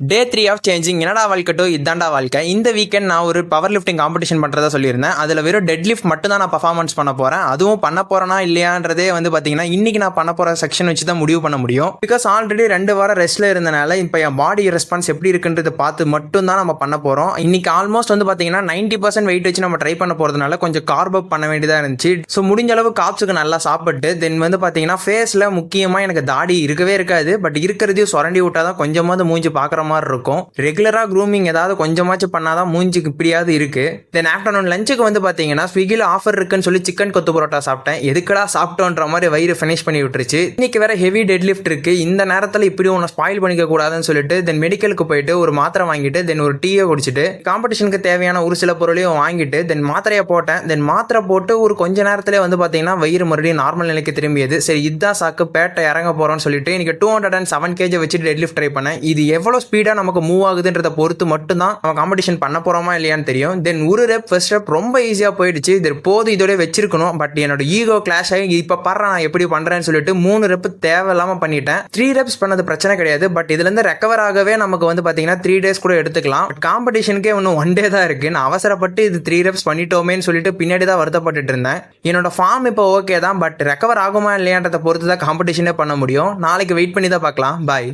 Day 3 of changing. என்னடா வாழ்க்கை two இதாண்டா வாழ்க்கை. இந்த வீக்கெண்ட் நான் ஒரு பவர் லிஃப்டிங் காம்படிஷன் பண்ணுறதா சொல்லியிருந்தேன். அதில் வெறும் டெட் லிஃப்ட் மட்டும் தான் நான் பர்ஃபார்மன்ஸ் பண்ண போகிறேன். அதுவும் பண்ண போகிறேனா இல்லையான்றதே பார்த்தீங்கன்னா இன்னைக்கு நான் பண்ண போகிற செக்ஷன் வச்சு தான் முடிவு பண்ண முடியும். பிகாஸ் ஆல்ரெடி 2 வாரம் ரெஸ்ட்டில் இருந்தனால இப்போ என் பாடி ரெஸ்பான்ஸ் எப்படி இருக்குன்றது பார்த்து மட்டும் தான் நம்ம பண்ண போகிறோம். இன்னைக்கு ஆல்மோஸ்ட் பார்த்தீங்கன்னா 90% வெயிட் வச்சு நம்ம ட்ரை பண்ண போகிறதுனால கொஞ்சம் கார்ப் அப் பண்ண வேண்டியதாக இருந்துச்சு. ஸோ முடிஞ்ச அளவு காப்ஸுக்கு நல்லா சாப்பிட்டு தென் பார்த்தீங்கன்னா ஃபேஸில் முக்கியமாக எனக்கு தாடி இருக்கவே இருக்காது. பட் இருக்கிறதையும் சுரண்டி விட்டால் தான் கொஞ்சமாவது மூஞ்சி பார்க்குற மாதிரி இருக்கும். ரெகுலரா க்ரூமிங் ஏதாவது கொஞ்சமாச்சும் பண்ணாதான் மூஞ்சிக்கு இப்படியாவது இருக்கு. தென் ஆஃப்டர்நூன் லஞ்சுக்கு பார்த்தீங்கன்னா ஸ்விக்கில ஆஃபர் இருக்குன்னு சொல்லி சிக்கன் கொத்து பரோட்டா சாப்பிட்டேன். எதுக்கடா சாப்பிட்டோன்ற மாதிரி வயிறு ஃபினிஷ் பண்ணி விட்டுருச்சு. இன்னைக்கு வேற ஹெவி டெட் லிஃப்ட் இருக்கு. இந்த நேரத்தில் இப்படி ஒன்று ஸ்பாயில் பண்ணிக்க கூடாதுன்னு சொல்லிட்டு தென் மெடிக்கலுக்கு போயிட்டு ஒரு மாத்திரை வாங்கிட்டு தென் ஒரு டீயை குடிச்சிட்டு காம்படிஷனுக்கு தேவையான ஒரு சில பொருளையும் வாங்கிட்டு தென் மாத்திரையை போட்டேன். தென் மாத்திரை போட்டு ஒரு கொஞ்ச நேரத்திலே பார்த்தீங்கன்னா வயிறு மறுபடியும் நார்மல் நிலைக்கு திரும்பியது. சரி இதான் சாக்கு பேட்டை இறங்க போறோம்னு சொல்லிட்டு இன்னைக்கு 207 kg வச்சு டெட் லிஃப்ட் ட்ரை பண்ணேன். இது எவ்வளவு ஸ்பீடா நமக்கு மூவ் ஆகுதுன்றத பொறுத்து மட்டும் தான் நம்ம காம்படிஷன் பண்ண போறோமா இல்லையான்னு தெரியும். தென் ஒரு ரெப் ஃபர்ஸ்ட் ரெப் ரொம்ப ஈஸியா போயிடுச்சு. போது இதோட வச்சிருக்கணும். பட் என்னோட ஈகோ கிளாஷ் ஆகி இப்ப பாரு நான் எப்படி பண்றேன்னு சொல்லிட்டு 3 ரெப் தேவையில்லாம பண்ணிட்டேன். 3 ரெப்ஸ் பண்ணது பிரச்சனை கிடையாது. பட் இதுல இருந்து ரெக்கவர் ஆகவே நமக்கு பாத்தீங்கன்னா 3 days கூட எடுத்துக்கலாம். காம்படிஷனுக்கே இன்னும் 1 day தான் இருக்கு. நான் அவசரப்பட்டு இது 3 ரெப்ஸ் பண்ணிட்டோமேன்னு சொல்லிட்டு பின்னாடி தான் வருத்தப்பட்டு இருந்தேன். என்னோட ஃபார்ம் இப்போ ஓகே தான். பட் ரெக்கவர் ஆகுமா இல்லையான்றத பொறுத்து தான் காம்படிஷனே பண்ண முடியும். நாளைக்கு வெயிட் பண்ணி தான் பார்க்கலாம். பாய்.